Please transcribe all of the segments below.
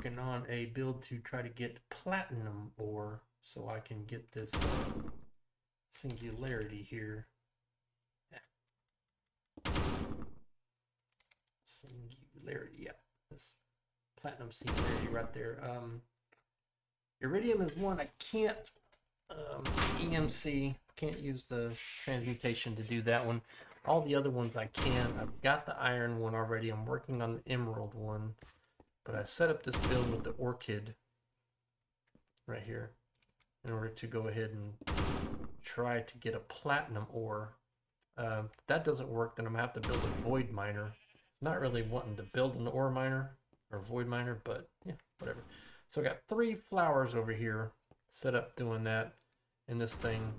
working on a build to try to get platinum ore so I can get this singularity here. Singularity, yeah. This platinum singularity right there. Iridium is one I can't EMC. Can't use the transmutation to do that one. All the other ones I can. I've got the iron one already. I'm working on the emerald one. But I set up this build with the orchid right here in order to go ahead and try to get a platinum ore. If that doesn't work, then I'm going to have to build a void miner. Not really wanting to build an ore miner or void miner, but yeah, whatever. So I got 3 flowers over here set up doing that in this thing.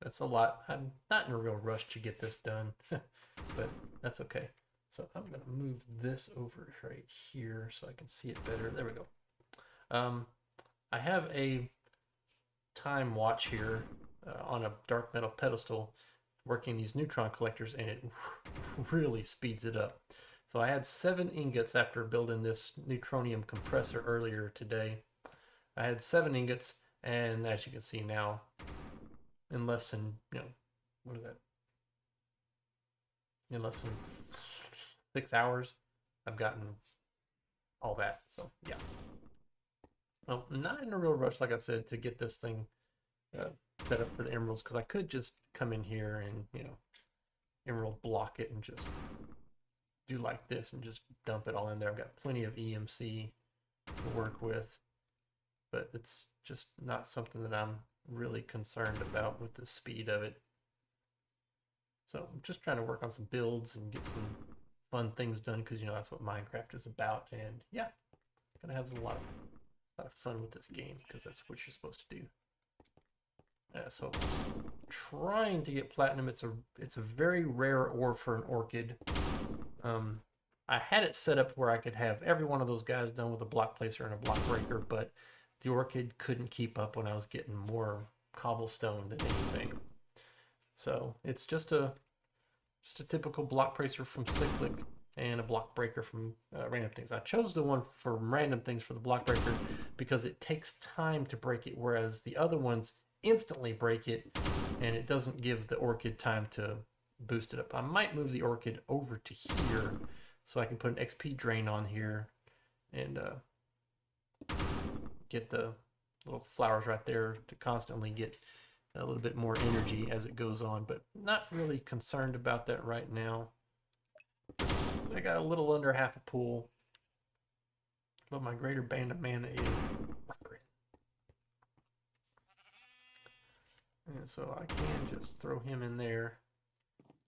That's a lot. I'm not in a real rush to get this done, but that's okay. So I'm going to move this over right here so I can see it better. There we go. I have a time watch here on a dark metal pedestal working these neutron collectors, and it really speeds it up. So I had 7 ingots after building this neutronium compressor earlier today. I had 7 ingots, and as you can see now, in less than, what is that? In less than 6 hours, I've gotten all that. So yeah. Well, not in a real rush, like I said, to get this thing set up for the emeralds, because I could just come in here and, emerald block it and just do like this and just dump it all in there. I've got plenty of EMC to work with, but it's just not something that I'm really concerned about with the speed of it. So I'm just trying to work on some builds and get some fun things done, because that's what Minecraft is about. And yeah, gonna have a lot of fun with this game, because that's what you're supposed to do. So trying to get platinum. It's a very rare ore for an orchid. I had it set up where I could have every one of those guys done with a block placer and a block breaker, but the orchid couldn't keep up when I was getting more cobblestone than anything. So it's just a typical block placer from Cyclic and a block breaker from Random Things. I chose the one from Random Things for the block breaker because it takes time to break it, whereas the other ones instantly break it, and it doesn't give the orchid time to boost it up. I might move the orchid over to here so I can put an XP drain on here and get the little flowers right there to constantly get a little bit more energy as it goes on, but not really concerned about that right now. I got a little under half a pool, but my greater band of mana is flickering. And so I can just throw him in there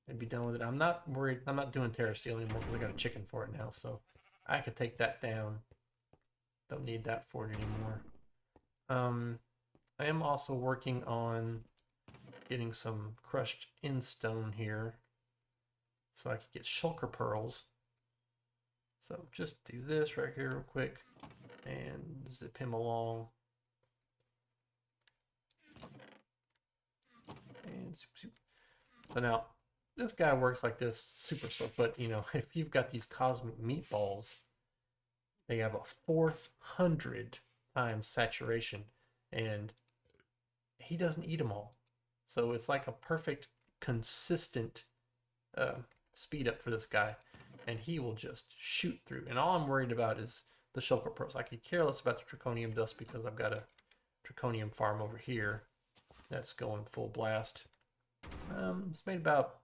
and be done with it. I'm not worried. I'm not doing Terra Steel anymore because I got a chicken for it now, so I could take that down. Don't need that for it anymore. I am also working on getting some crushed in stone here so I could get shulker pearls. So just do this right here real quick and zip him along. And so now this guy works like this super slow, but if you've got these cosmic meatballs, they have a 400 times saturation, and he doesn't eat them all. So it's like a perfect, consistent speed up for this guy, and he will just shoot through. And all I'm worried about is the shulker pearls. I could care less about the draconium dust because I've got a draconium farm over here that's going full blast. It's made about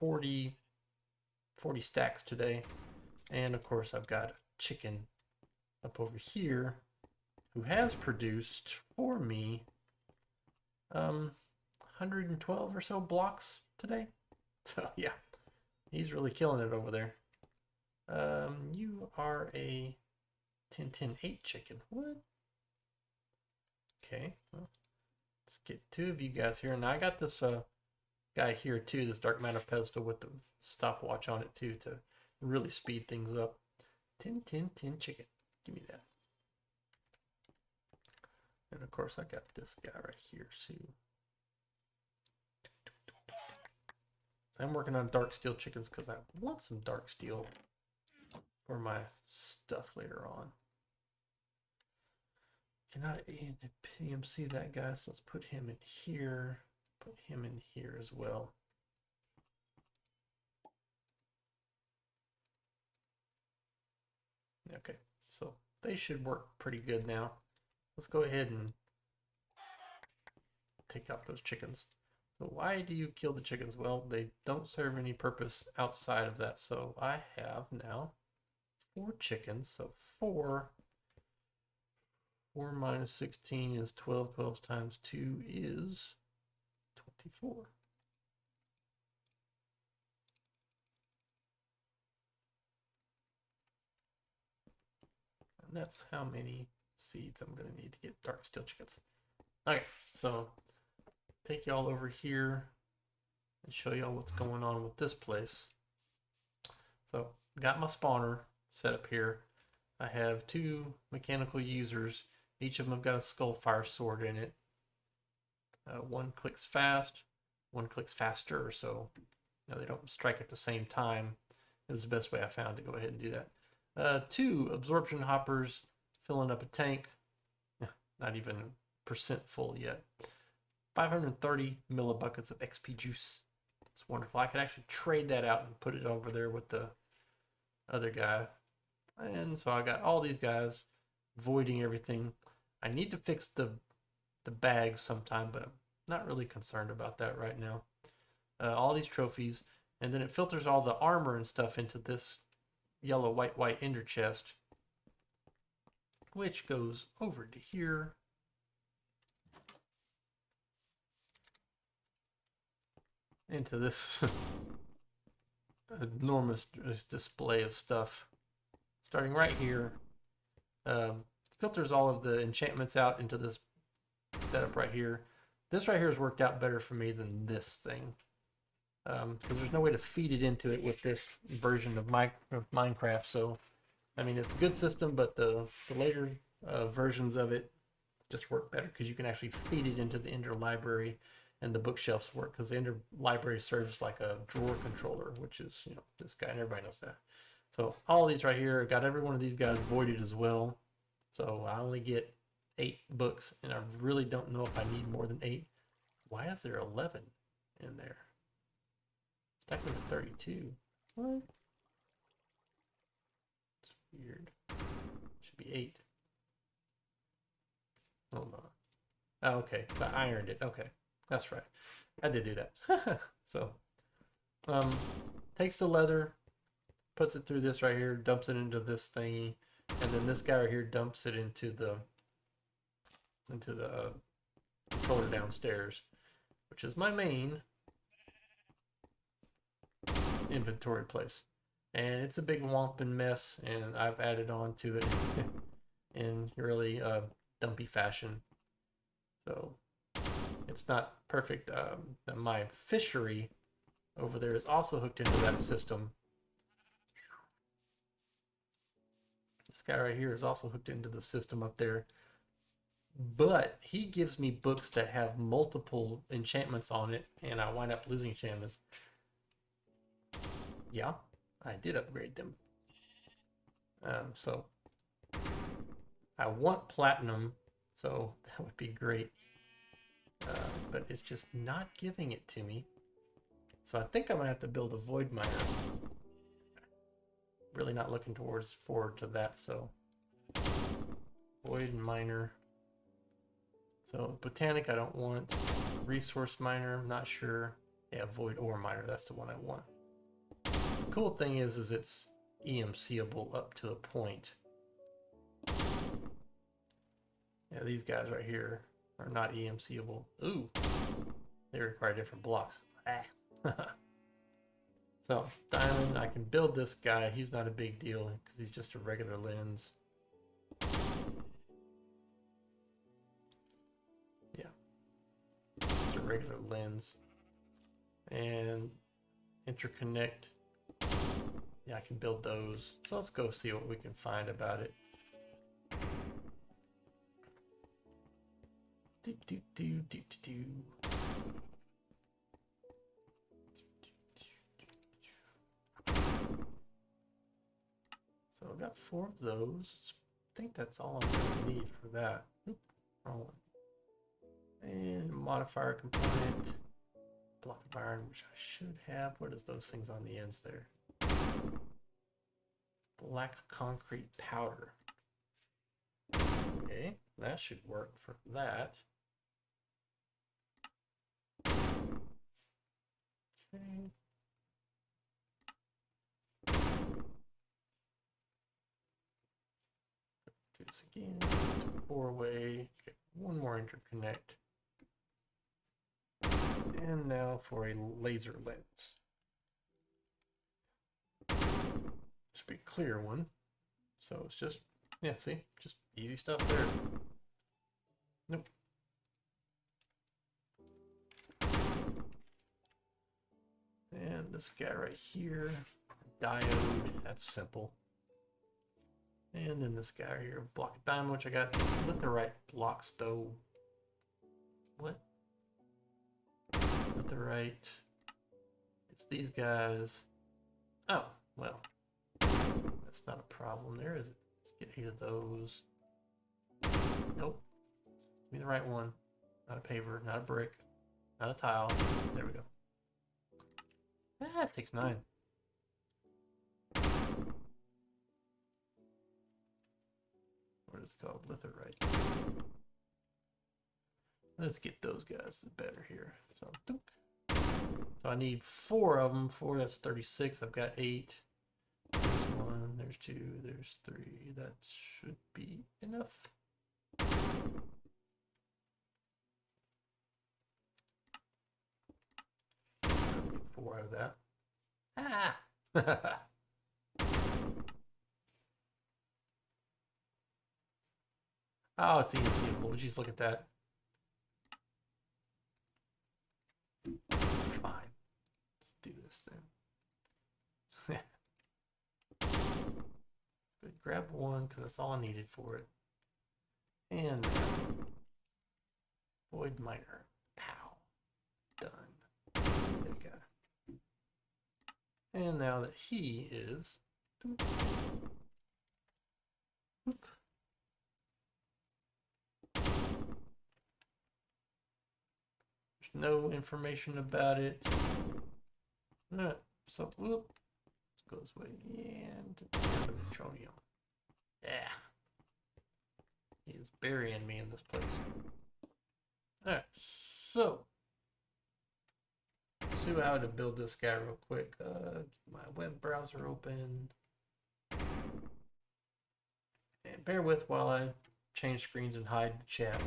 40 stacks today, and of course I've got a chicken up over here who has produced for me 112 or so blocks today. So yeah, he's really killing it over there. You are a 10-10-8 chicken. What? Okay, well, let's get 2 of you guys here. Now I got this guy here too, this dark matter pedestal with the stopwatch on it too to really speed things up. 10-10-10 chicken. Give me that. And of course I got this guy right here too. I'm working on dark steel chickens because I want some dark steel for my stuff later on. Cannot PMC that guy, so let's put him in here. Put him in here as well. Okay, so they should work pretty good now. Let's go ahead and take out those chickens. So why do you kill the chickens? Well, they don't serve any purpose outside of that. So I have now 4 chickens. So 4 minus 16 is 12. 12 times 2 is 24. And that's how many seeds I'm going to need to get dark steel chickens. Okay, so take y'all over here and show y'all what's going on with this place. So got my spawner set up here. I have 2 mechanical users. Each of them have got a skullfire sword in it. One clicks fast, one clicks faster, so they don't strike at the same time. It was the best way I found to go ahead and do that. 2 absorption hoppers filling up a tank. Not even percent full yet. 530 millibuckets of XP juice. It's wonderful. I could actually trade that out and put it over there with the other guy. And so I got all these guys voiding everything. I need to fix the bags sometime, but I'm not really concerned about that right now. All these trophies, and then it filters all the armor and stuff into this yellow, white ender chest, which goes over to here. Into this enormous display of stuff. Starting right here, filters all of the enchantments out into this setup right here. This right here has worked out better for me than this thing, because there's no way to feed it into it with this version of Minecraft. So, I mean, it's a good system, but the later versions of it just work better because you can actually feed it into the Ender library, and the bookshelves work because the Ender library serves like a drawer controller, which is, this guy, and everybody knows that. So all these right here, got every one of these guys voided as well. So I only get 8 books, and I really don't know if I need more than 8. Why is there 11 in there? It's technically 32. What? It's weird. It should be 8. Hold on. Oh, okay. I ironed it. Okay. That's right. I did do that. So, takes the leather, puts it through this right here, dumps it into this thingy, and then this guy right here dumps it into the controller downstairs, which is my main inventory place. And it's a big whomping mess, and I've added on to it in really dumpy fashion. So it's not perfect. My fishery over there is also hooked into that system. This guy right here is also hooked into the system up there. But he gives me books that have multiple enchantments on it, and I wind up losing enchantments. Yeah, I did upgrade them. So I want platinum, so that would be great. But it's just not giving it to me. So I think I'm gonna have to build a void miner. Really not looking forward to that. So void miner. So botanic I don't want. Resource miner, I'm not sure. Yeah, void ore miner, that's the one I want. The cool thing is it's EMCable up to a point. Yeah, these guys right here are not EMCable. Ooh, they require different blocks. So diamond, I can build this guy. He's not a big deal because he's just a regular lens. Yeah, just a regular lens. And interconnect. Yeah, I can build those. So let's go see what we can find about it. So I've got 4 of those. I think that's all I'm going to need for that. Oop. Wrong one. And modifier component. Block of iron, which I should have. What is those things on the ends there? Black concrete powder. Okay, that should work for that. Okay. Do this again. It's a 4-way. Okay, one more interconnect. And now for a laser lens. Should be a clear one. So it's just, yeah, see? Just easy stuff there. Nope. And this guy right here, diode, that's simple. And then this guy right here, block of diamond, which I got litherite block stove. What? Litherite. It's these guys. Oh, well. That's not a problem there, is it? Let's get 8 of those. Nope. Be the right one. Not a paver, not a brick, not a tile. There we go. Ah, it takes 9. What is it called? Litherite. Let's get those guys better here. So, so I need 4 of them. 4, that's 36. I've got 8. There's 1, there's 2, there's 3. That should be enough. 4 out of that. Ah! Oh, it's EMCable. Would you just look at that? Fine. Let's do this then. Good. Grab 1 because that's all I needed for it. And void miner. Pow. Done. That guy. And now that he is. Oop. No information about it. No. So, whoop. Let's go this way. And down to petroleum. Yeah. He is burying me in this place. Alright, so. See how to build this guy real quick. My web browser open. And bear with while I change screens and hide the chat.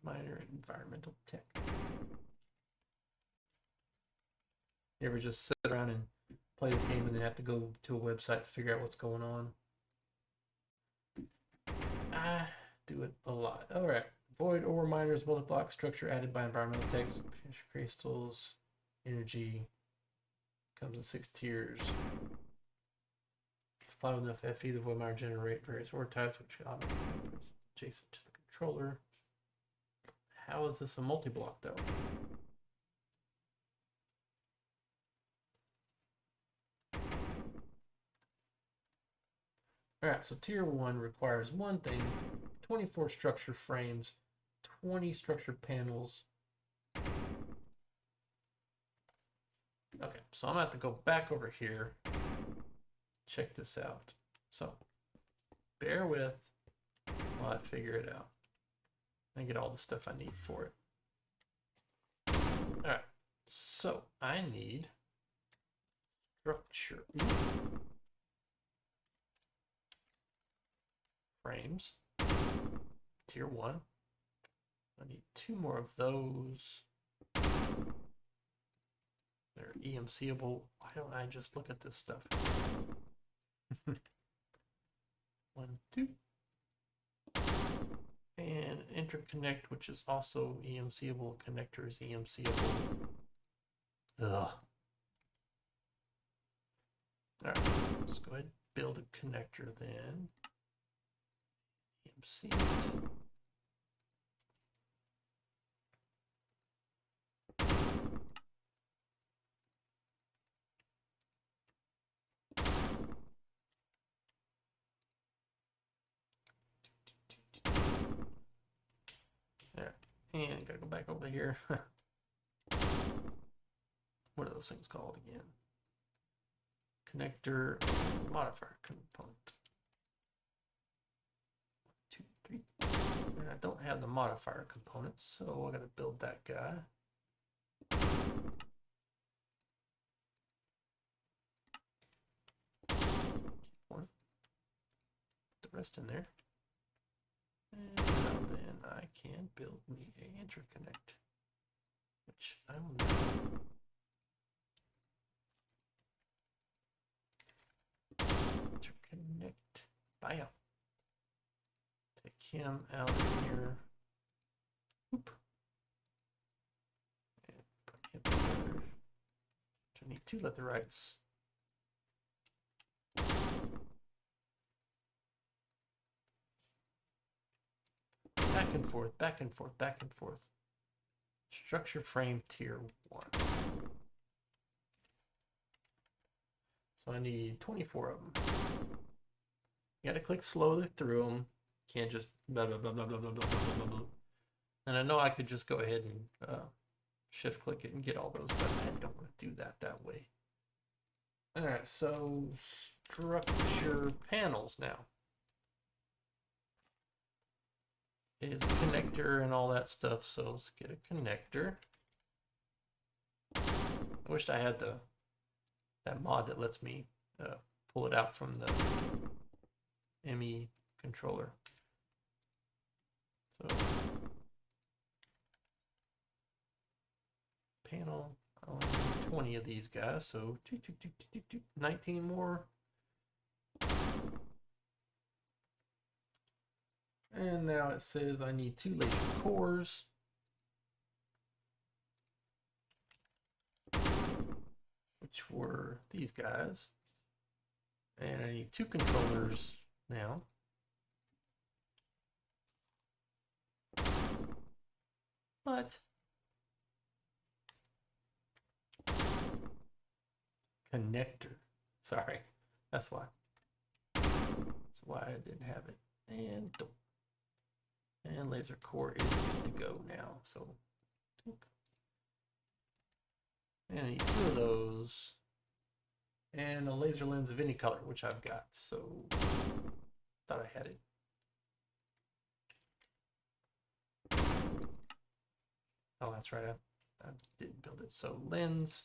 Minor environmental tech. You ever just sit around and play this game and then have to go to a website to figure out what's going on? I do it a lot. Alright. Void ore miners, multi-block structure added by environmental techs, crystals, energy. Comes in 6 tiers. Supply with enough Fe, the void miner generate various ore types which automatically adjacent to the controller. How is this a multi-block though? Alright, so tier 1 requires one thing, 24 structure frames, 20 structure panels. Okay, so I'm gonna have to go back over here. Check this out. So bear with while I figure it out. I get all the stuff I need for it. Alright, so I need structure frames, tier 1. I need 2 more of those. They're EMCable. Why don't I just look at this stuff? 1, 2. And interconnect, which is also EMCable. Connector is EMCable. Ugh. Alright, let's go ahead and build a connector then. EMC it. And gotta go back over here. What are those things called again? Connector modifier component. 2, 3. And I don't have the modifier components, so I gotta build that guy. One. Put the rest in there. And now then I can build me a interconnect, which I will now interconnect. Bam. Take him out of here. Oop. And put him together. I need 2 laterites. Back and forth, back and forth, back and forth. Structure frame tier 1. So I need 24 of them. You gotta click slowly through them. Can't just blah blah blah blah blah blah blah blah blah. And I know I could just go ahead and shift click it and get all those, but I don't want to do that way. Alright, so structure panels now. Is a connector and all that stuff, so let's get a connector. I wished I had that mod that lets me pull it out from the ME controller. So panel, I only need 20 of these guys, so 19 more. And now it says I need 2 laser cores. Which were these guys. And I need 2 controllers now. But connector. Sorry. That's why. That's why I didn't have it. And laser core is good to go now. So and I need 2 of those. And a laser lens of any color, which I've got. So thought I had it. Oh, that's right. I didn't build it. So lens.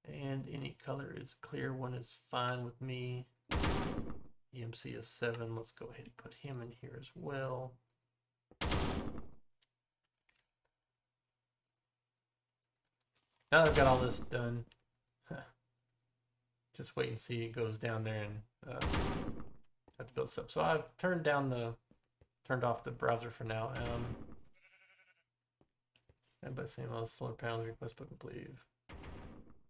And any color is clear. One is fine with me. EMC is 7. Let's go ahead and put him in here as well. Now that I've got all this done, just wait and see it goes down there and have to build stuff. So I've turned off the browser for now. And by saying all solar panels request book, I believe.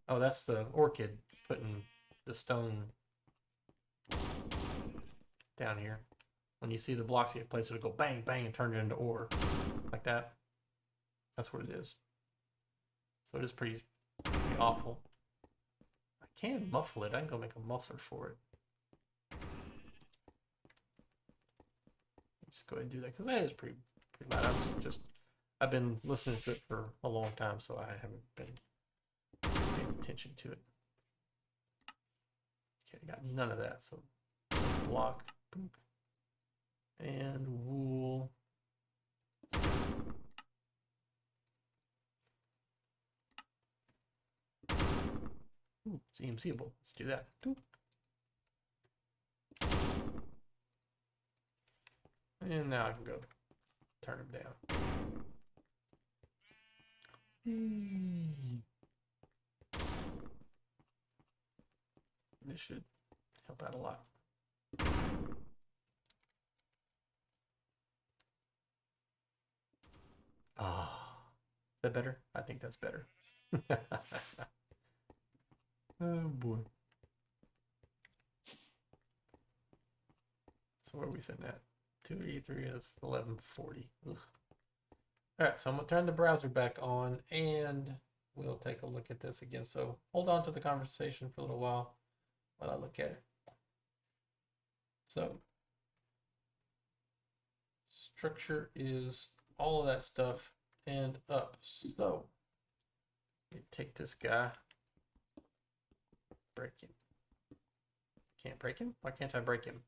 Oh, that's the orchid putting the stone down here. When you see the blocks get placed, it'll go bang, bang, and turn it into ore. Like that. That's what it is. So it is pretty awful. I can muffle it. I can go make a muffler for it. Just go ahead and do that, because that is pretty loud. I've been listening to it for a long time, so I haven't been paying attention to it. Okay, I got none of that, so block and wool. Ooh, it's EMCable. Let's do that. And now I can go turn them down. This should help out a lot. Ah, is that better? I think that's better. Oh boy. So where are we sitting at? 283 is 1140. Ugh. All right, so I'm gonna turn the browser back on and we'll take a look at this again. So hold on to the conversation for a little while I look at it. So structure is all of that stuff end up. So you take this guy, break him. Can't break him? Why can't I break him?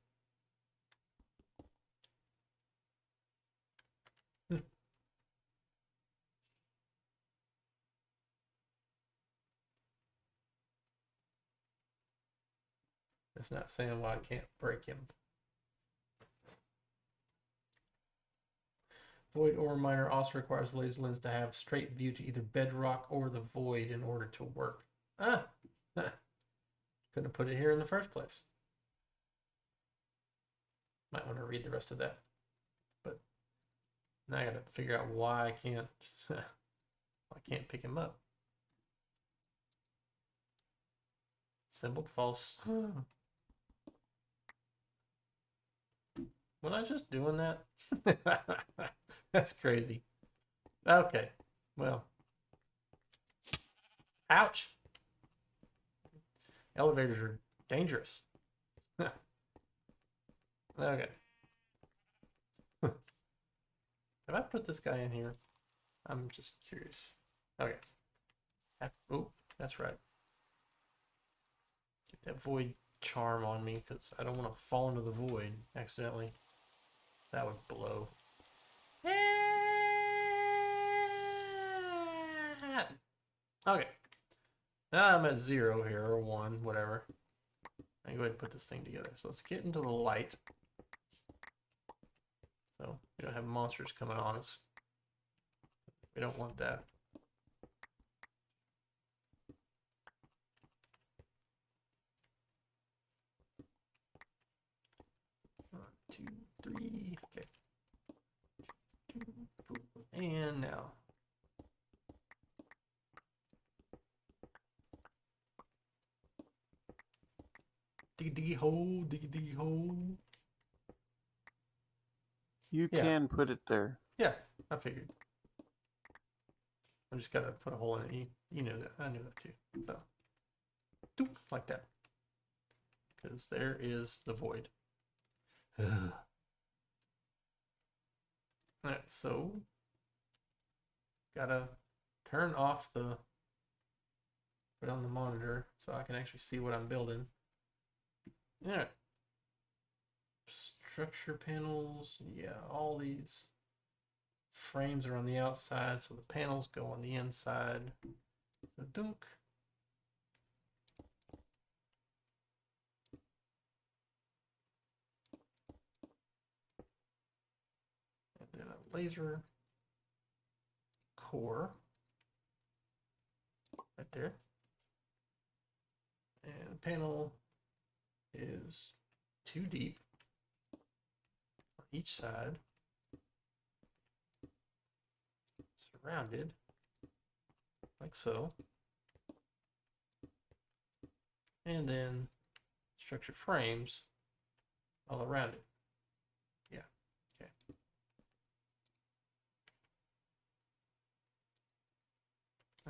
It's not saying why I can't break him. Void ore miner also requires the laser lens to have straight view to either bedrock or the void in order to work. Couldn't have put it here in the first place. Might want to read the rest of that. But now I gotta figure out why I can't pick him up. Symboled false. Was I just doing that? That's crazy. Okay. Well. Ouch. Elevators are dangerous. Okay. Have I put this guy in here? I'm just curious. Okay. Oh, that's right. Get that void charm on me because I don't want to fall into the void accidentally. That would blow. Okay. Now I'm at 0 here, or 1, whatever. I go ahead and put this thing together. So let's get into the light. So we don't have monsters coming on us. We don't want that. One, 2, 3. Okay. And now. Diggy diggy hole, diggy diggy hole. You can put it there. Yeah, I figured. I just gotta put a hole in it. You know that. I knew that too. So, doop, like that. Because there is the void. Alright, so gotta turn off the put on the monitor so I can actually see what I'm building. Alright. Structure panels, yeah, all these frames are on the outside, so the panels go on the inside. So dunk. And then a laser core right there. And the panel is 2 deep on each side, surrounded like so. And then structure frames all around it. Yeah, okay.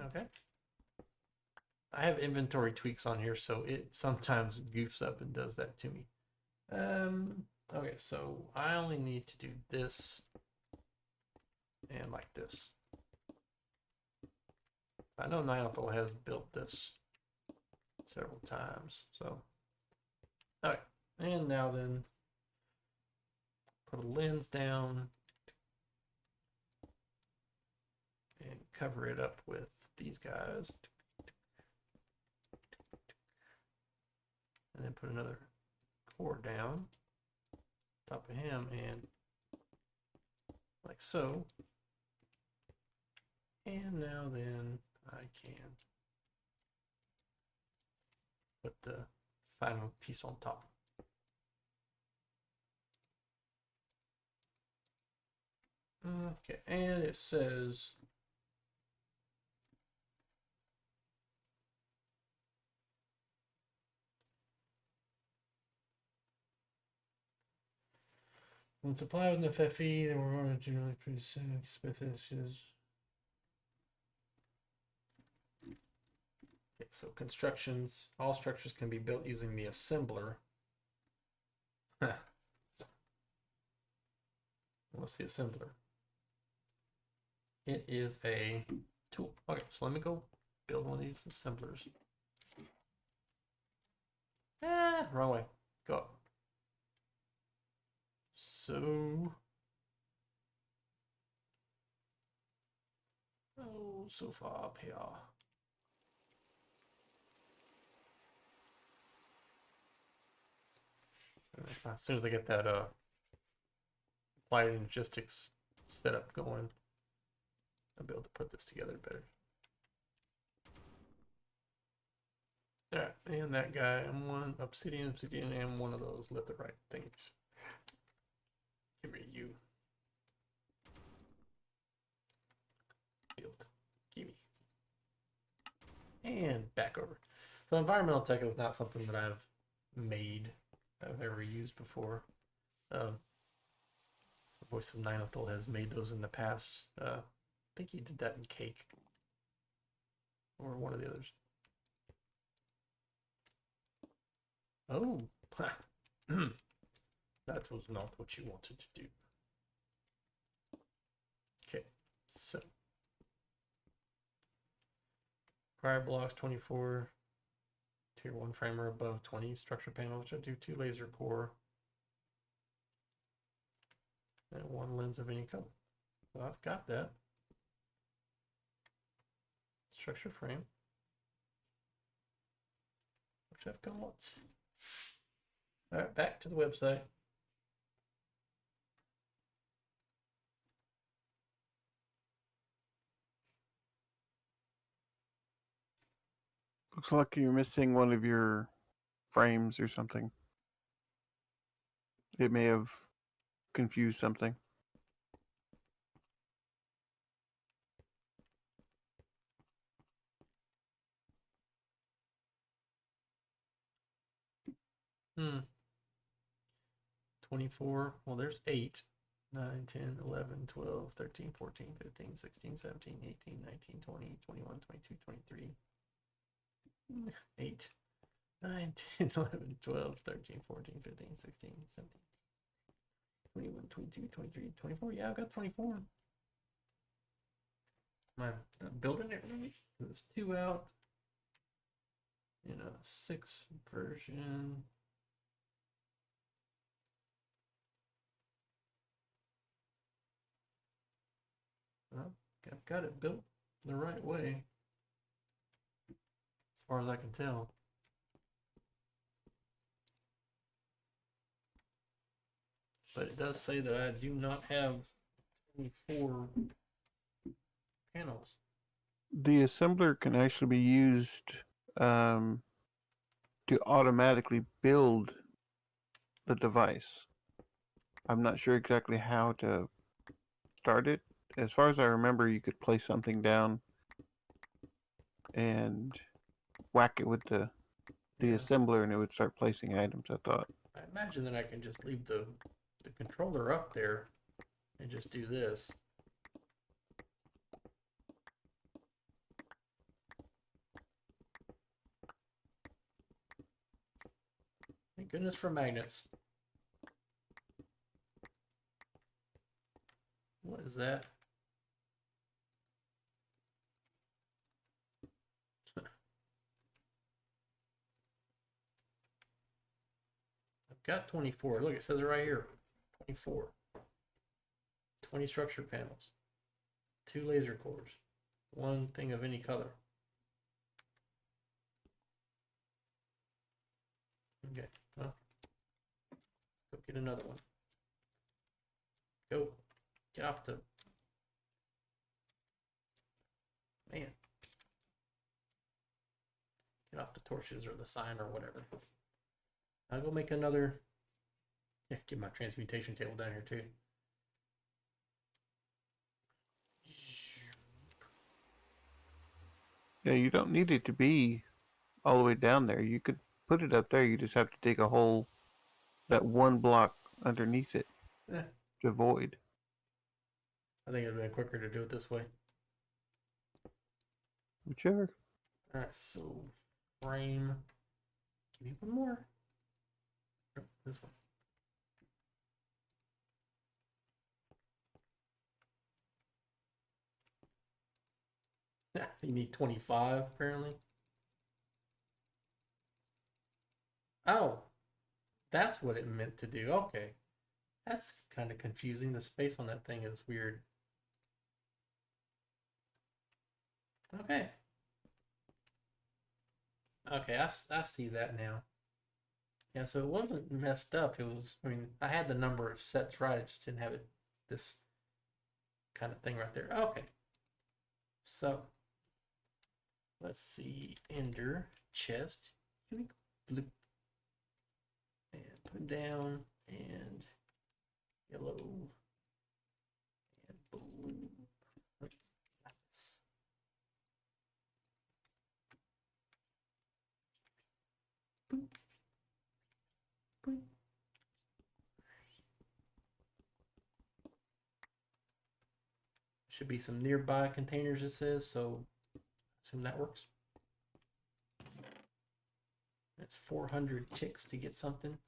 Okay. I have inventory tweaks on here, so it sometimes goofs up and does that to me. Okay, so I only need to do this and like this. I know Nighthawk has built this several times, so. Okay, and now then, put a lens down and cover it up with these guys. And then put another core down top of him and like so. And now then I can put the final piece on top. Okay, and it says when supplied with an FFE, they were generally pretty suspicious. Okay, so constructions, all structures can be built using the assembler. What's the assembler? It is a tool. Okay, so let me go build one of these assemblers. Wrong way. Go up. So, oh, so far up here. As soon as I get that applied logistics setup going, I'll be able to put this together better. Alright, and that guy, and one obsidian, and one of those litherite things. Give me you. Build. Gimme. And back over. So environmental tech is not something that I've ever used before. The voice of Ninethal has made those in the past. I think he did that in Cake. Or one of the others. Oh, that was not what you wanted to do. Okay, so prior blocks 24, tier 1 framer above 20 structure panel, which I do 2 laser core and 1 lens of any color. So I've got that. Structure frame, which I've got. All right, back to the website. Looks like you're missing one of your frames or something. It may have confused something. Hmm. 24. Well, there's 8. 9, 10, 11, 12, 13, 14, 15, 16, 17, 18, 19, 20, 21, 22, 23. 8, 9, 10, 11, 12, 13, 14, 15, 16, 17, 21, 22, 23, 24. Yeah, I've got 24. Am I building it right? There's 2 out in a 6 version. Well, I've got it built the right way, as far as I can tell. But it does say that I do not have 24 panels. The assembler can actually be used to automatically build the device. I'm not sure exactly how to start it. As far as I remember, you could place something down and whack it with the assembler and it would start placing items, I thought. I imagine that I can just leave the controller up there and just do this. Thank goodness for magnets. What is that? I've got 24. Look, it says it right here. 24. 20 structure panels. 2 laser cores. 1 thing of any color. Okay, well, go get another one. Go. Get off the... Man. Get off the torches or the sign or whatever. I'll go make another... Yeah, get my transmutation table down here too. Yeah, you don't need it to be all the way down there. You could put it up there. You just have to dig a hole that 1 block underneath it to void. I think it'd be quicker to do it this way. Whichever. Alright, so frame. Give me one more. Oh, this one. You need 25 apparently. Oh, that's what it meant to do. Okay. That's kind of confusing. The space on that thing is weird. Okay. Okay, I see that now. Yeah, so it wasn't messed up. It was, I mean, I had the number of sets right. I just didn't have it, this kind of thing right there. Okay. So, let's see. Ender, chest, bloop, and put down, and yellow, and blue. Nice. Boop, boop. Should be some nearby containers, it says, so assume that works. It's 400 ticks to get something.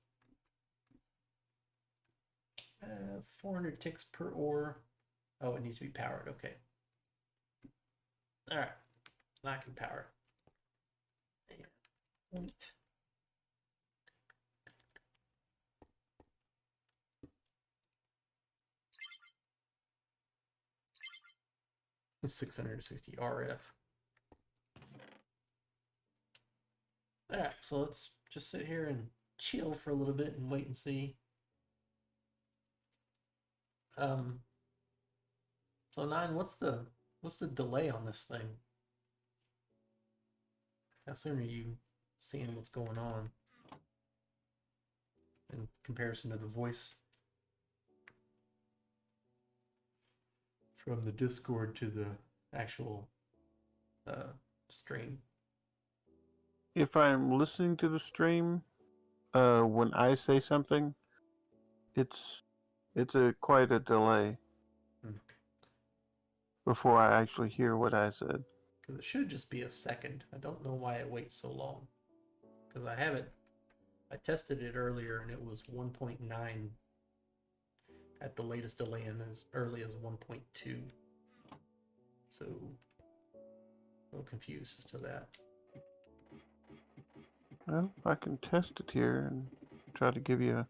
400 ticks per ore. Oh, it needs to be powered. Okay. All right. I can power it. Wait. It's 660 RF. All right. So let's just sit here and chill for a little bit and wait and see. So 9, what's the delay on this thing? How soon are you seeing what's going on in comparison to the voice from the Discord to the actual stream? If I'm listening to the stream, when I say something, it's quite a delay before I actually hear what I said. Because it should just be a second. I don't know why it waits so long. Because I tested it earlier and it was 1.9 at the latest delay and as early as 1.2. So, a little confused as to that. Well, I can test it here and try to give you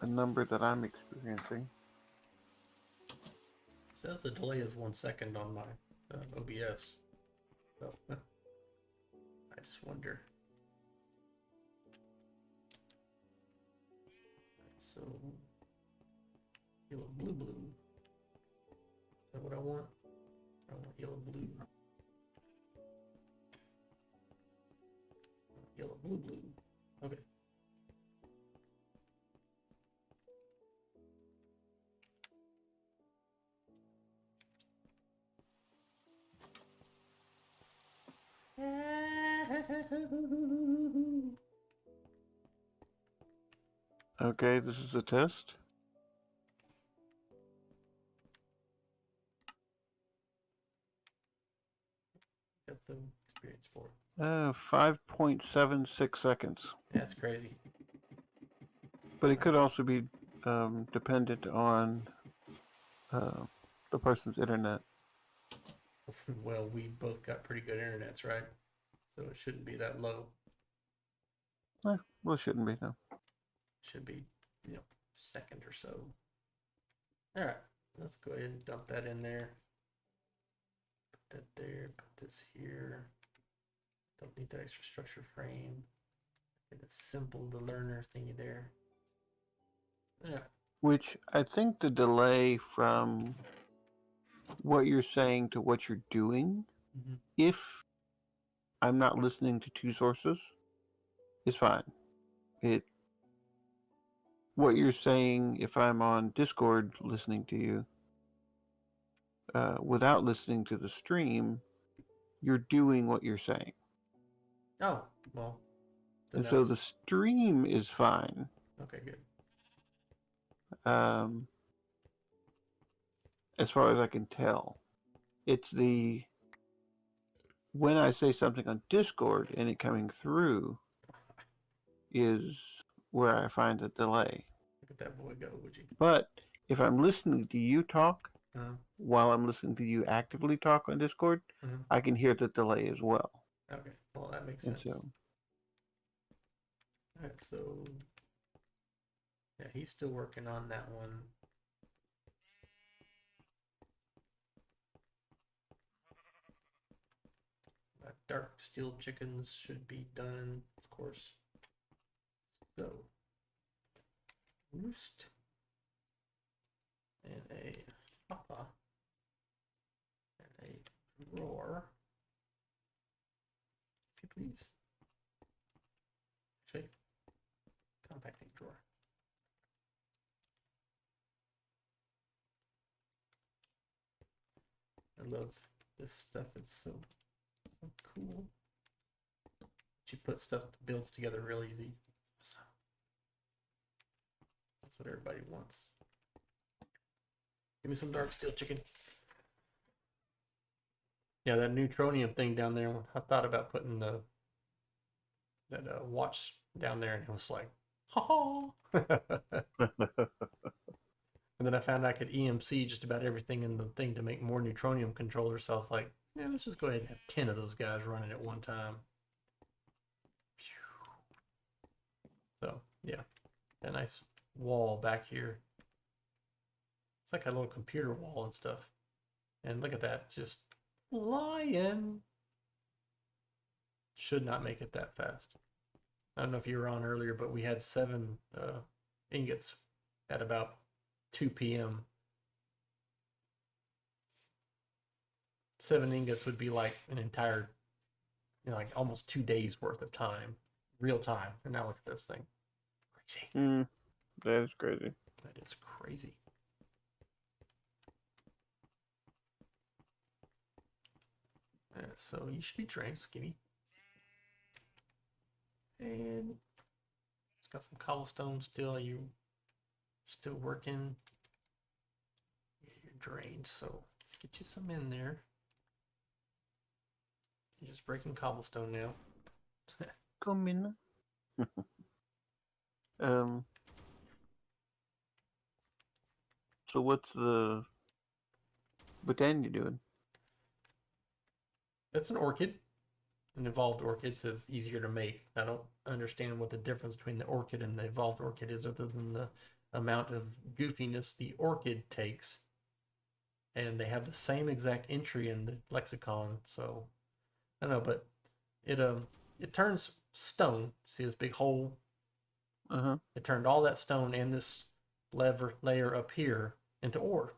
a number that I'm experiencing. It says the delay is 1 second on my OBS. So, I just wonder. So, yellow, blue, blue. Is that what I want? I want yellow, blue. Yellow, blue, blue. Okay. Okay, this is a test. Got the experience for it. 5.76 seconds. That's crazy. But it could also be dependent on the person's internet. Well, we both got pretty good internets, right? So it shouldn't be that low. Well, it shouldn't be, no. Should be, second or so. All right, let's go ahead and dump that in there. Put that there, put this here. Don't need that extra structure frame. And it's simple, the learner thingy there. Yeah. Which I think the delay from what you're saying to what you're doing, if I'm not listening to two sources, is fine. What you're saying, if I'm on Discord listening to you, without listening to the stream, you're doing what you're saying. Oh, well. And so the stream is fine. Okay, good. As far as I can tell. It's when I say something on Discord and it coming through is where I find a delay. Look at that boy go, would you? But if I'm listening to you talk while I'm listening to you actively talk on Discord, Mm-hmm. I can hear the delay as well. Okay, well that makes And sense. so, All right, so yeah, he's still working on that one. Dark steel chickens should be done, of course. So, roost and a hopper and a drawer, if you please. Actually, compacting drawer. I love this stuff. It's so cool. You put stuff that builds together real easy. Awesome. That's what everybody wants. Give me some dark steel chicken. Yeah, that neutronium thing down there. I thought about putting that watch down there, and it was like, ha ha. And then I found I could EMC just about everything in the thing to make more neutronium controllers. So I was like, yeah, let's just go ahead and have 10 of those guys running at one time. So yeah, a nice wall back here. It's like a little computer wall and stuff. And look at that, just flying. Should not make it that fast. I don't know if you were on earlier, but we had 7 ingots at about 2 p.m. 7 ingots would be like an entire, like almost 2 days worth of time, real time. And now look at this thing. Crazy. That is crazy. That is crazy. So you should be trained, Skinny. And it's got some cobblestone still. You still working? Yeah, you're drained, so let's get you some in there. You're just breaking cobblestone now. Come in. So what's the botany doing? It's an orchid. An evolved orchid, so it's easier to make. I don't understand what the difference between the orchid and the evolved orchid is, other than the amount of goofiness the orchid takes. And they have the same exact entry in the lexicon, so I don't know, but it turns stone. See this big hole? It turned all that stone and this layer up here into ore.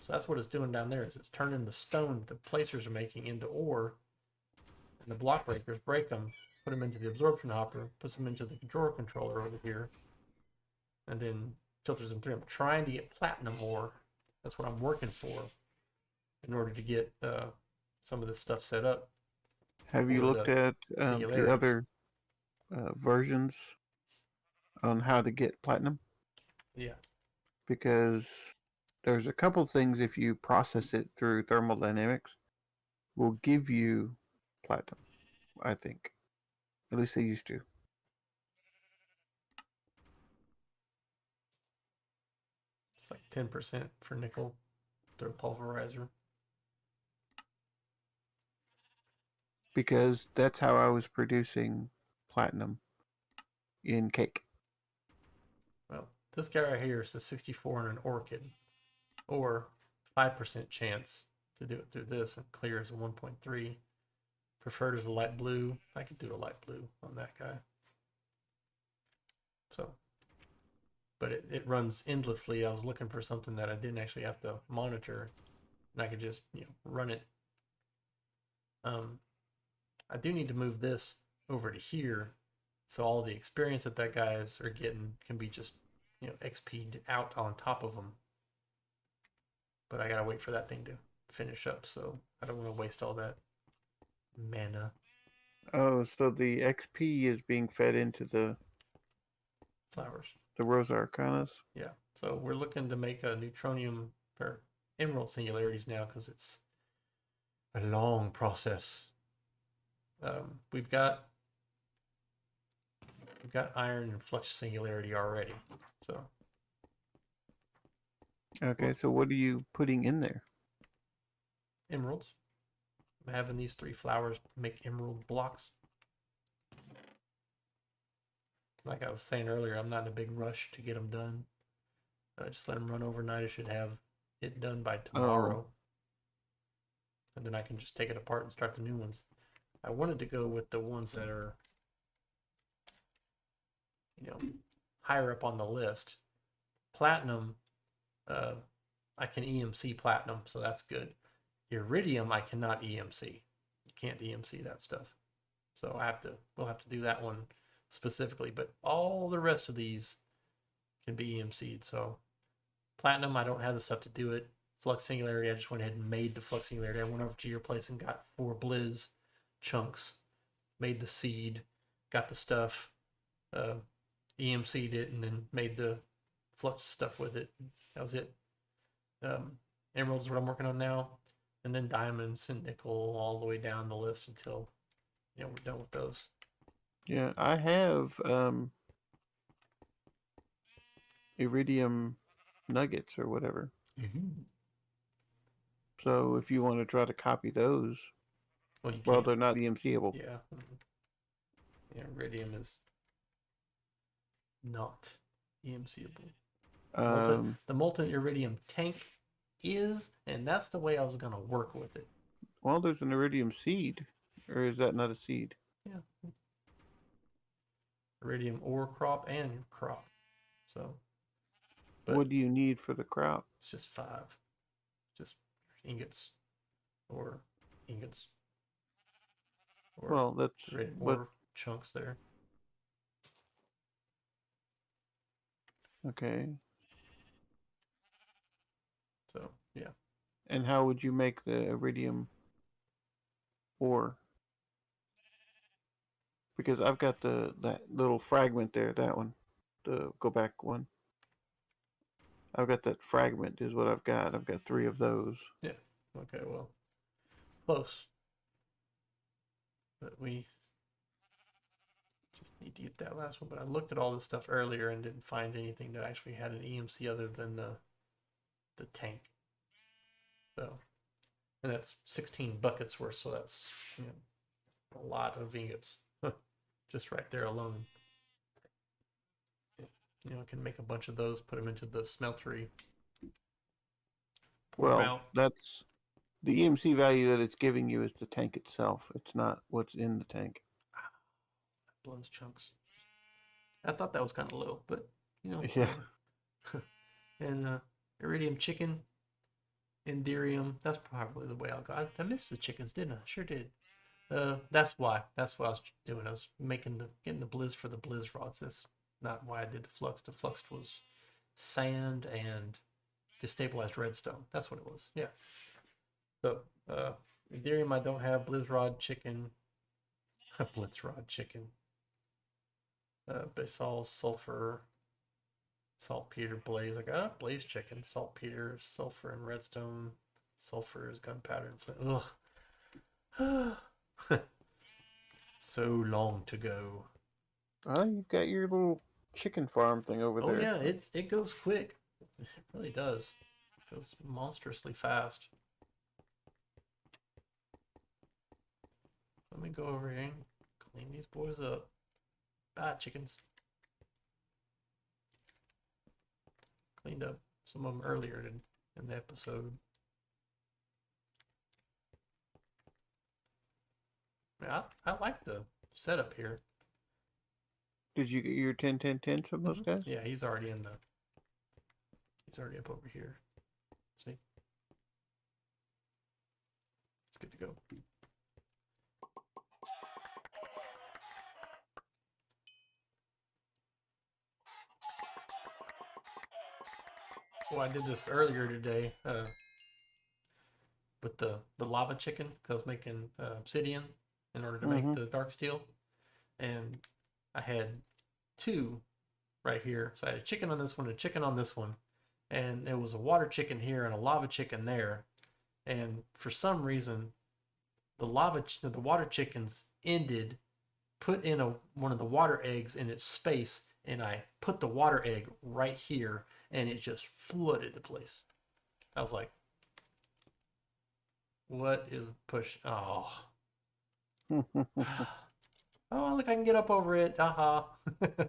So that's what it's doing down there. Is it's turning the stone the placers are making into ore, and the block breakers break them, put them into the absorption hopper, puts them into the drawer controller over here, and then filters them through. I'm trying to get platinum ore. That's what I'm working for in order to get some of this stuff set up. Have you looked at the other versions on how to get platinum? Yeah. Because there's a couple things, if you process it through thermodynamics, will give you platinum, I think. At least they used to. It's like 10% for nickel through a pulverizer. Because that's how I was producing platinum in cake. Well, this guy right here says 64 in an orchid, or 5% chance to do it through this, and clear is a 1.3. Preferred is a light blue. I could do a light blue on that guy. So, but it runs endlessly. I was looking for something that I didn't actually have to monitor, and I could just run it. I do need to move this over to here, so all the experience that guys are getting can be just XP'd out on top of them. But I gotta wait for that thing to finish up, so I don't want to waste all that mana. Oh, so the XP is being fed into the Flowers. The Rosa Arcanas? Yeah, so we're looking to make a neutronium or emerald singularities now, because it's a long process. We've got iron and flux singularity already, so Okay, so what are you putting in there? Emeralds. I'm having these 3 flowers make emerald blocks. Like I was saying earlier, I'm not in a big rush to get them done. Just let them run overnight. I should have it done by tomorrow. Oh, And then I can just take it apart and start the new ones. I wanted to go with the ones that are, higher up on the list. Platinum, I can EMC platinum, so that's good. Iridium, I cannot EMC. You can't EMC that stuff. So we'll have to do that one specifically. But all the rest of these can be EMC'd. So platinum, I don't have the stuff to do it. Flux singularity, I just went ahead and made the flux singularity. I went over to your place and got 4 blizz chunks, made the seed, got the stuff, EMC'd it, and then made the flux stuff with it. That was it. Emeralds is what I'm working on now, and then diamonds and nickel all the way down the list until we're done with those. yeah, I have iridium nuggets or whatever. Mm-hmm. So if you want to try to copy those, Well, you well, can't. they're not EMCable. Yeah. Yeah, iridium is not EMCable. The molten iridium tank is, and that's the way I was gonna work with it. Well, there's an iridium seed, or is that not a seed? Yeah. Iridium ore crop and crop. So, but What do you need for the crop? it's just 5, just ingots, or ingots, or Well, that's but more chunks there. okay. So yeah. And how would you make the iridium ore? Because I've got that little fragment there, that one, the go back one. I've got that fragment is what I've got. I've got 3 of those. Yeah. Okay. Well, close. But we just need to get that last one. But I looked at all this stuff earlier and didn't find anything that actually had an EMC other than the tank. So, and that's 16 buckets worth. So that's a lot of ingots, just right there alone. I can make a bunch of those, put them into the smeltery. Well, that's the EMC value that it's giving you is the tank itself. It's not what's in the tank. That blows chunks. I thought that was kind of low, but Yeah. And iridium chicken, Enderium. That's probably the way I'll go. I missed the chickens, didn't I? Sure did. That's why. That's what I was doing. I was getting the blizz for the blizz rods. That's not why I did the flux. The flux was sand and destabilized redstone. That's what it was. Yeah. So Ethereum, I don't have blizzrod chicken. Blitzrod chicken. Basalt, sulfur, saltpeter, blaze. I got blaze chicken, saltpeter, sulfur, and redstone. Sulfur is gunpowder and flint. Ugh. So long to go. Oh, you've got your little chicken farm thing over there. Oh yeah, it goes quick. It really does. It goes monstrously fast. Let me go over here and clean these boys up. Bye, chickens. Cleaned up some of them earlier in the episode. I like the setup here. Did you get your 10 from those guys? Yeah, he's already up over here. See? It's good to go. Well, I did this earlier today with the lava chicken because I was making obsidian in order to make the dark steel, and I had 2 right here. So I had a chicken on this one, a chicken on this one, and there was a water chicken here and a lava chicken there. And for some reason, the water chickens ended, put in one of the water eggs in its space, and I put the water egg right here, and it just flooded the place. I was like, what is push? Oh. Oh, look, I can get up over it. Aha. They're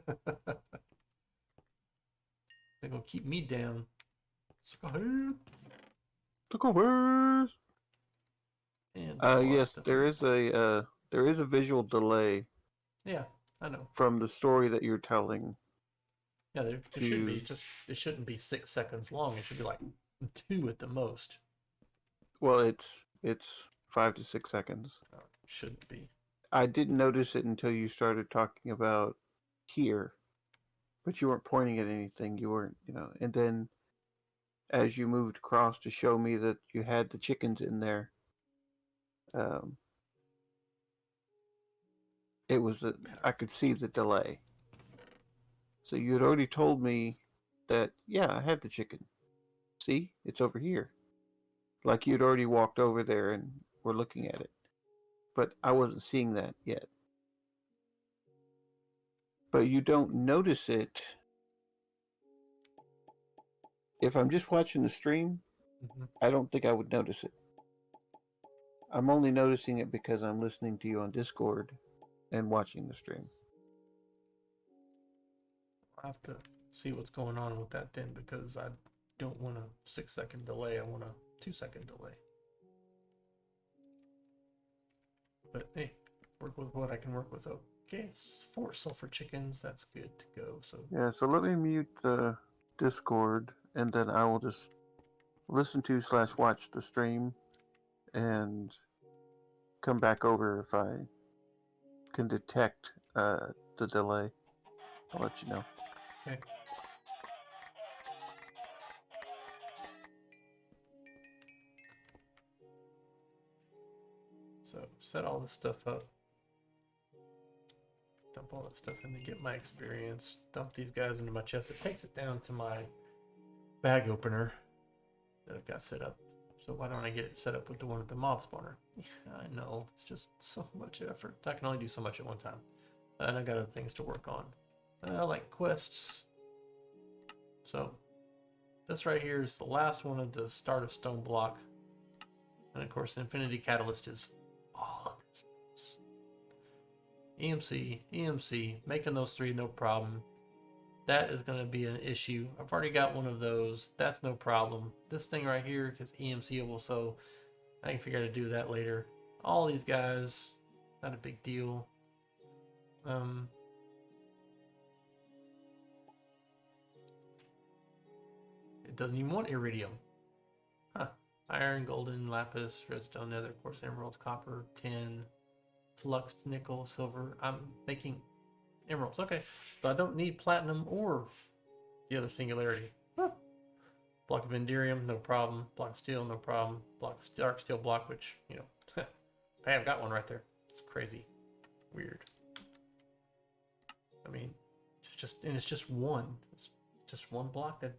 going to keep me down. Took over. And Yes, there is a visual delay. Yeah, I know. From the story that you're telling. Yeah, there should be. Just it shouldn't be 6 seconds long. It should be like 2 at the most. Well, it's 5 to 6 seconds. Oh, it shouldn't be. I didn't notice it until you started talking about here, but you weren't pointing at anything. You weren't, and then as you moved across to show me that you had the chickens in there, I could see the delay. So you had already told me that, yeah, I had the chicken. See, it's over here. Like you'd already walked over there and were looking at it. But I wasn't seeing that yet. But you don't notice it. If I'm just watching the stream, I don't think I would notice it. I'm only noticing it because I'm listening to you on Discord and watching the stream. I'll have to see what's going on with that then, because I don't want a 6-second delay. I want a 2-second delay. But hey, work with what I can work with. Okay, 4 sulfur chickens. That's good to go. So yeah, so let me mute the Discord, and then I will just listen to / watch the stream and come back over if I can detect the delay. I'll let you know. Okay. So set all this stuff up. Dump all that stuff in to get my experience. Dump these guys into my chest. It takes it down to my bag opener that I've got set up. So why don't I get it set up with the one at the mob spawner? I know, it's just so much effort. I can only do so much at one time. And I got other things to work on. I like quests. So this right here is the last one of the start of Stoneblock. And of course, Infinity Catalyst is all of this. EMC, making those 3, no problem. That is going to be an issue. I've already got one of those. That's no problem. This thing right here, because EMCable, so I can figure out how to do that later. All these guys, not a big deal. It doesn't even want iridium. Huh. Iron, golden, lapis, redstone, nether, quartz, emerald, copper, tin, flux, nickel, silver. I'm making emeralds. Okay. So I don't need platinum or the other singularity. Huh. Block of Enderium, no problem. Block of steel, no problem. Block of dark steel block, which, hey, I've got one right there. It's crazy. Weird. I mean, it's just one. It's just one block that,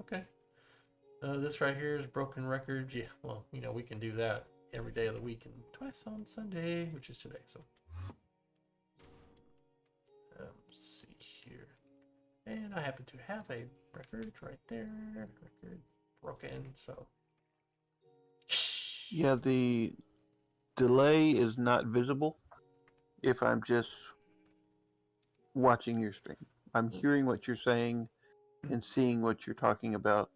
okay. This right here is broken record. Yeah, well, we can do that every day of the week and twice on Sunday, which is today, so. Let's see here. And I happen to have a record right there. Record broken, so. Yeah, the delay is not visible if I'm just watching your stream. I'm hearing what you're saying and seeing what you're talking about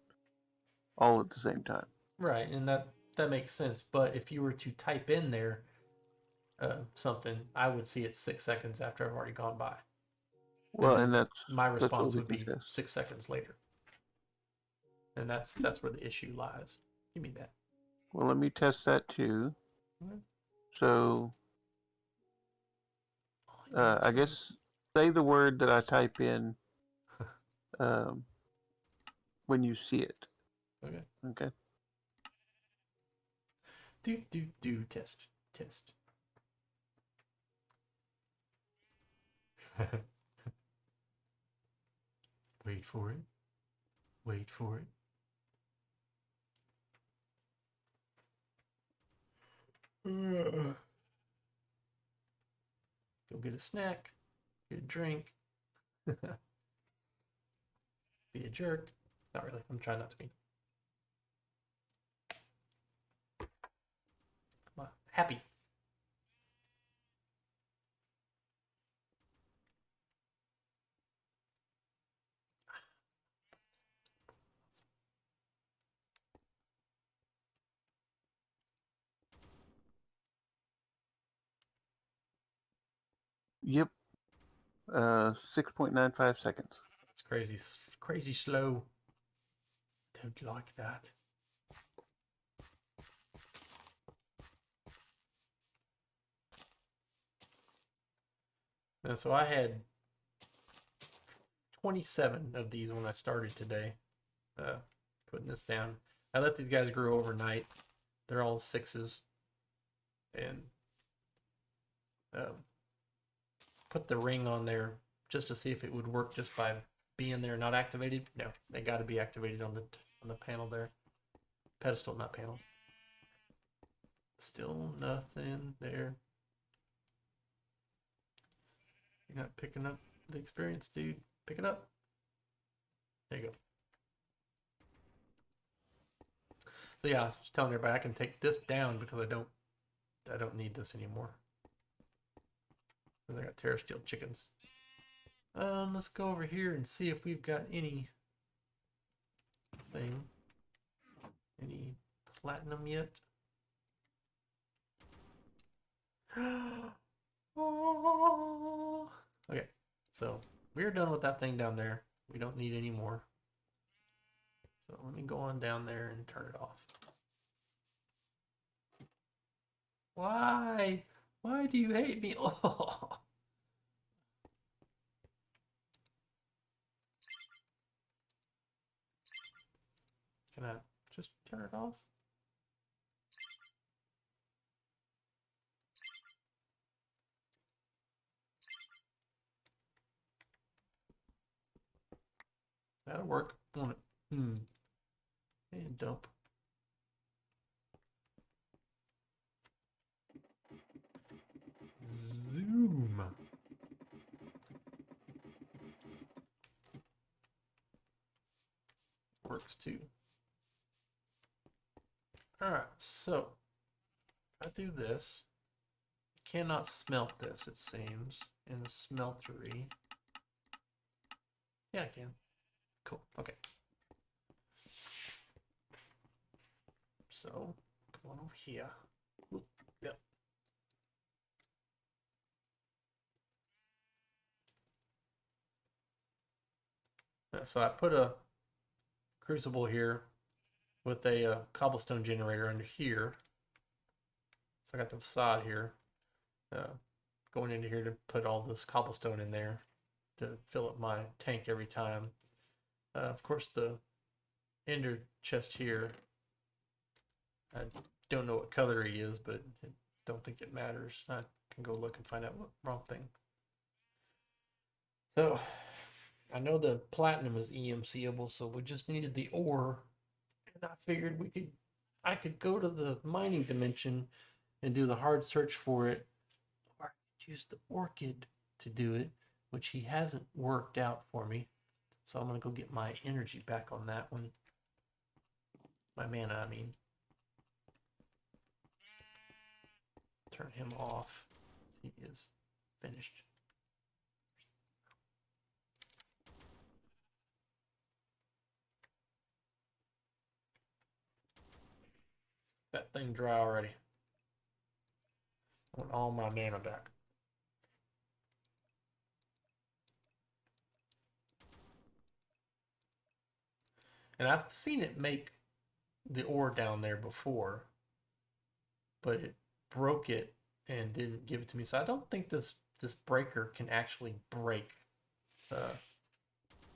all at the same time. Right, and that makes sense. But if you were to type in there something, I would see it 6 seconds after I've already gone by. Well, and that's my response would be test. 6 seconds later, and that's where the issue lies. Give me that. Well, let me test that too. So, I guess say the word that I type in when you see it. Okay. Okay. Do test. Wait for it. Go get a snack, get a drink, be a jerk. Not really. I'm trying not to be. Come on. Happy. Yep. 6.95 seconds. It's crazy. Crazy slow. Don't like that. And so I had 27 of these when I started today. Putting this down. I let these guys grow overnight. They're all 6s. And put the ring on there just to see if it would work just by being there, not activated. No, they got to be activated on the panel there. Pedestal, not panel. Still nothing there. You're not picking up the experience, dude. Pick it up. There you go. So yeah, I was just telling everybody I can take this down because I don't need this anymore. Because I got terrestrial chickens. Let's go over here and see if we've got any platinum yet. Okay, so we're done with that thing down there. We don't need any more. So let me go on down there and turn it off. Why? Why do you hate me? Oh. Can I just turn it off? That'll work, won't it? And dump. Zoom. Works too. Alright, so if I do this, cannot smelt this, it seems, in the smeltery. Yeah, I can. Cool, okay. So, come on over here. Ooh, yep. So I put a crucible here with a cobblestone generator under here. So I got the facade here. Going into here to put all this cobblestone in there to fill up my tank every time. Of course, the ender chest here, I don't know what color he is, but I don't think it matters. I can go look and find out what wrong thing. So I know the platinum is EMCable, so we just needed the ore, and I figured I could go to the mining dimension and do the hard search for it, or I could use the orchid to do it, which he hasn't worked out for me. So I'm gonna go get my energy back on that one. My mana, I mean. Turn him off. He is finished. That thing dry already. I want all my mana back. And I've seen it make the ore down there before, but it broke it and didn't give it to me. So I don't think this breaker can actually break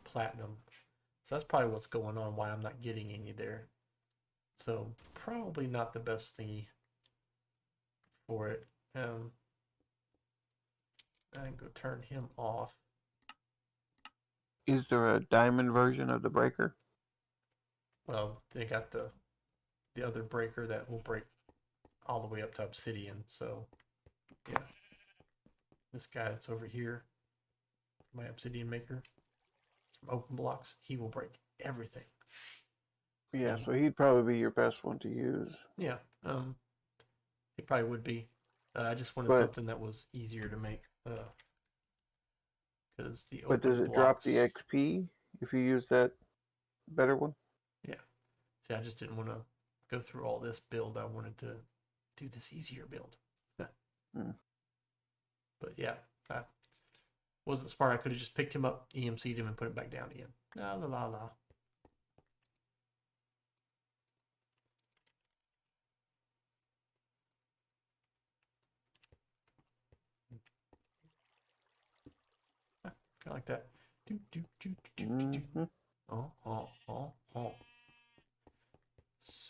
platinum. So that's probably what's going on, why I'm not getting any there. So probably not the best thingy for it. I can go turn him off. Is there a diamond version of the breaker? Well, they got the other breaker that will break all the way up to obsidian. So yeah, this guy that's over here, my obsidian maker from open blocks, he will break everything. Yeah, And, so he'd probably be your best one to use. yeah, it probably would be. I just wanted But something that was easier to make, because the but does open it drop the blocks. XP if you use that better one? Yeah. See, I just didn't want to go through all this build. I wanted to do this easier build. Hmm. But yeah, I wasn't smart. I could have just picked him up, EMC'd him, and put him back down again. La la la la. Kind of like that. Do do do do do do. Mm-hmm. Oh oh oh oh.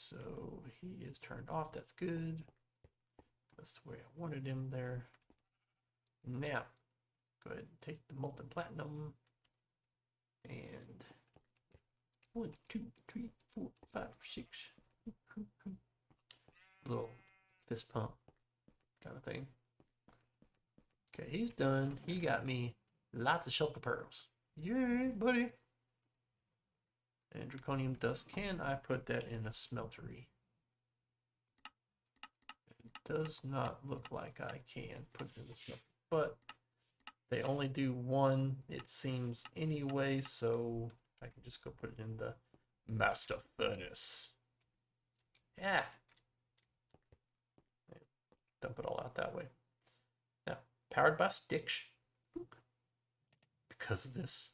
So he is turned off. That's good. That's the way I wanted him there. Now, go ahead and take the molten platinum and 1, 2, 3, 4, 5, 6. Little fist pump kind of thing. Okay, he's done. He got me lots of shulker pearls. Yay, buddy. And draconium dust. Can I put that in a smeltery? It does not look like I can put it in the smeltery, but they only do one, it seems, anyway, so I can just go put it in the master furnace. Yeah. Dump it all out that way. Now, powered by sticks. Because of this.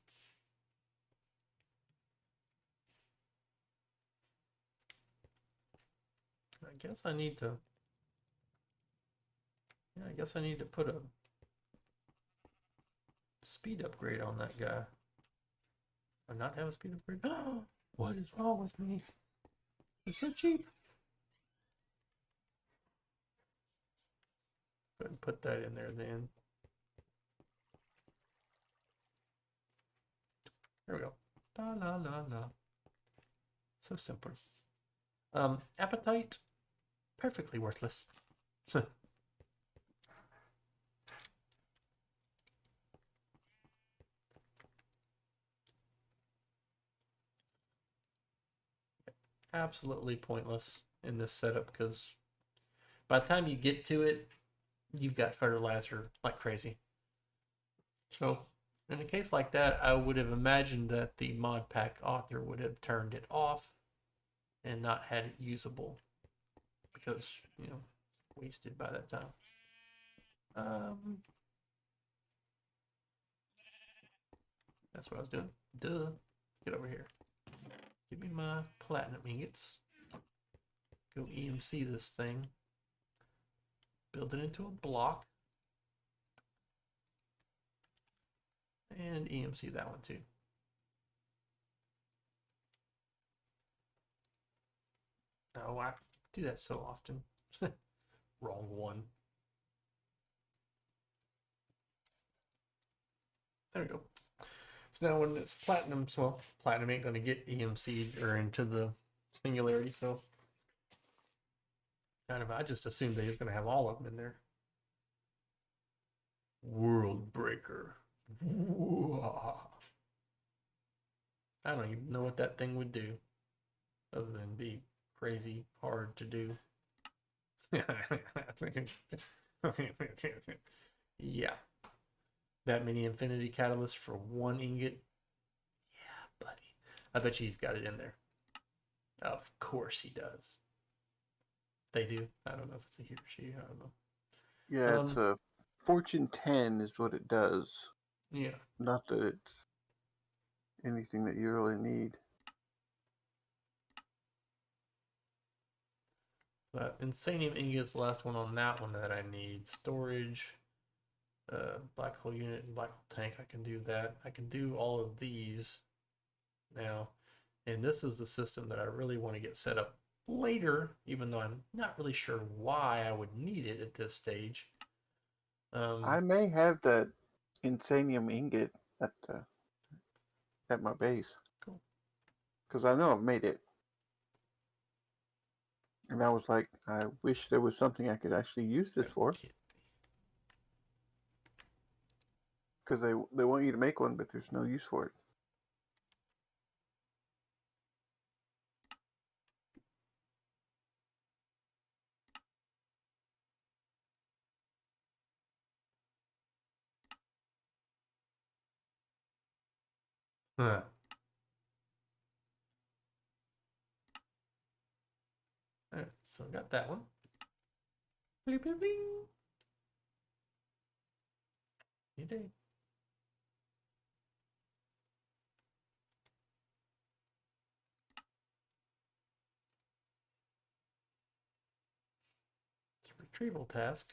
I guess I need to. Yeah, I guess I need to put a speed upgrade on that guy. Or not have a speed upgrade? What is wrong with me? They're so cheap. Go ahead and put that in there then. There we go. La la la la. So simple. Appetite, perfectly worthless. Absolutely pointless in this setup because by the time you get to it, you've got fertilizer like crazy. So, in a case like that, I would have imagined that the mod pack author would have turned it off and not had it usable because, wasted by that time. That's what I was doing. Duh. Get over here. Give me my platinum ingots. Go EMC this thing. Build it into a block. And EMC that one too. Oh, I do that so often. Wrong one. There we go. So now when it's platinum, well, platinum ain't going to get EMC'd or into the singularity, so kind of I just assumed they was going to have all of them in there. World Breaker. I don't even know what that thing would do other than be crazy hard to do. Yeah. That many infinity catalysts for one ingot? Yeah, buddy. I bet you he's got it in there. Of course he does. They do. I don't know if it's a he or she. I don't know. Yeah, it's a Fortune 10 is what it does. Yeah. Not that it's anything that you really need. But Insanium Ingot's the last one on that one that I need. Storage, black hole unit, and black hole tank. I can do that. I can do all of these now. And this is the system that I really want to get set up later, even though I'm not really sure why I would need it at this stage. I may have that Insanium ingot at my base. Cool. Because I know I've made it. And I was like, I wish there was something I could actually use this for. Because they want you to make one, but there's no use for it. Huh. Alright, so got that one. Bling, bling, bling. You did. It's a retrieval task.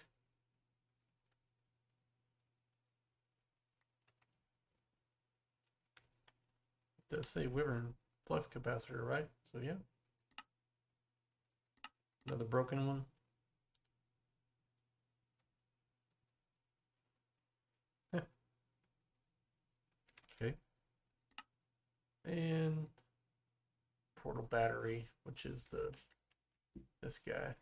It does say Wyvern flux capacitor, right? So yeah. Another broken one. Okay. And portal battery, which is this guy,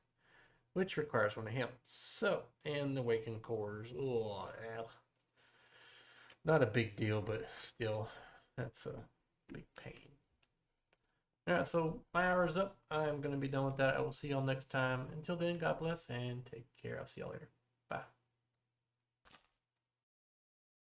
which requires one of him. So, and the awakened cores. Oh, not a big deal, but still, that's a big pain. Alright, so my hour is up. I'm going to be done with that. I will see y'all next time. Until then, God bless and take care. I'll see y'all later. Bye.